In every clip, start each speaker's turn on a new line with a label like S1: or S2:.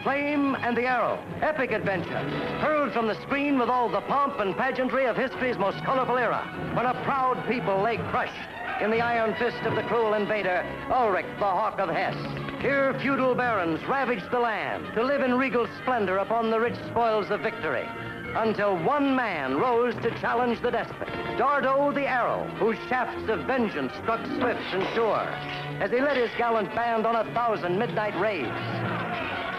S1: Flame and the Arrow, epic adventure, hurled from the screen with all the pomp and pageantry of history's most colorful era, when a proud people lay crushed in the iron fist of the cruel invader, Ulrich, the Hawk of Hesse. Here, feudal barons ravaged the land to live in regal splendor upon the rich spoils of victory, until one man rose to challenge the despot, Dardo the Arrow, whose shafts of vengeance struck swift and sure, as he led his gallant band on 1,000 midnight raids.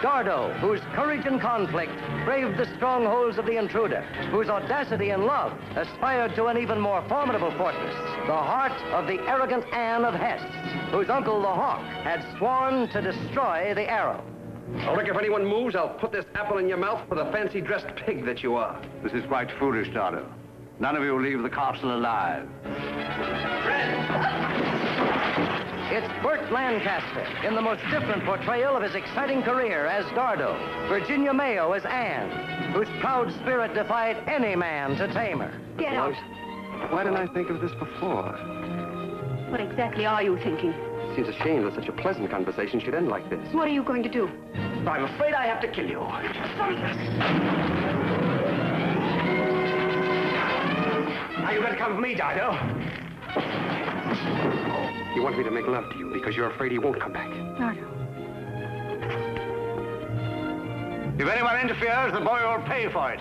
S1: Dardo, whose courage in conflict braved the strongholds of the intruder, whose audacity in love aspired to an even more formidable fortress, the heart of the arrogant Anne of Hesse, whose uncle the Hawk had sworn to destroy the Arrow.
S2: Ulrich, if anyone moves, I'll put this apple in your mouth for the fancy-dressed pig that you are.
S3: This is quite foolish, Dardo. None of you will leave the castle alive.
S1: It's Burt Lancaster in the most different portrayal of his exciting career as Dardo, Virginia Mayo as Anne, whose proud spirit defied any man to tame her.
S4: Get out.
S2: Why didn't I think of this before?
S4: What exactly are you thinking?
S2: Seems a shame that such a pleasant conversation should end like this.
S4: What are you going to do?
S2: I'm afraid I have to kill you. Now you better come with me, Dardo. You want me to make love to you because you're afraid he won't come back.
S4: Dardo.
S3: If anyone interferes, the boy will pay for it.